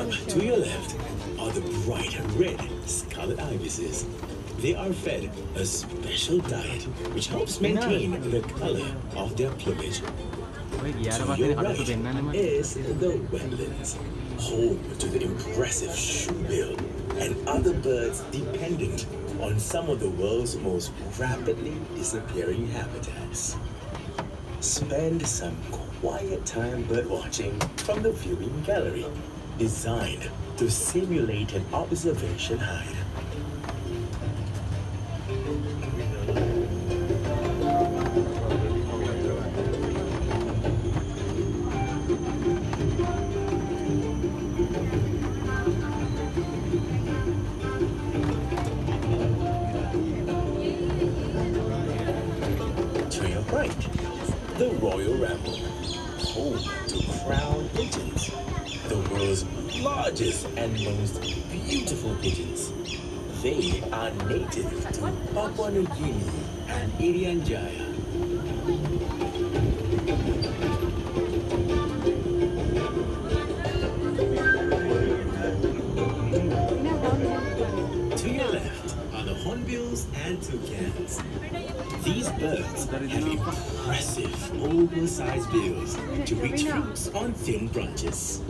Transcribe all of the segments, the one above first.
Up to your left are the bright red scarlet ibises. They are fed a special diet which helps maintain the color of their plumage. To your right is the wetlands, home to the impressive shoebill and other birds dependent on some of the world's most rapidly disappearing habitats. Spend some quiet time birdwatching from the viewing gallery, designed to simulate an observation hide. To your right, the Royal Ramble, home to crown pigeons, the world's largest and most beautiful pigeons. They are native to Papua New Guinea and Irian Jaya. To your left are the hornbills and toucans. These birds have impressive oversized bills to reach fruits on thin branches.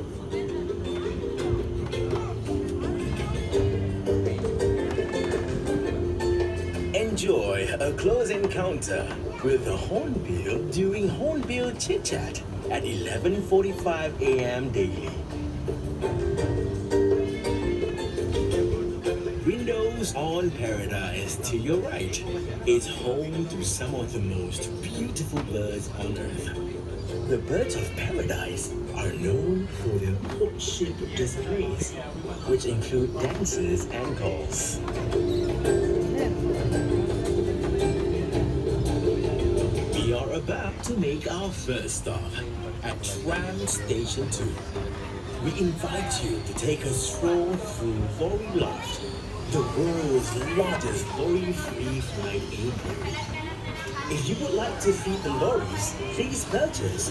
Enjoy a close encounter with the hornbill during Hornbill Chit Chat at 11:45 a.m. daily. Windows on Paradise to your right is home to some of the most beautiful birds on earth. The birds of paradise are known for their courtship displays, which include dances and calls. We are about to make our first stop at Tram Station 2. We invite you to take a stroll through Lorry Loft, the world's largest lorry-free flight apiary. If you would like to feed the lorries, please purchase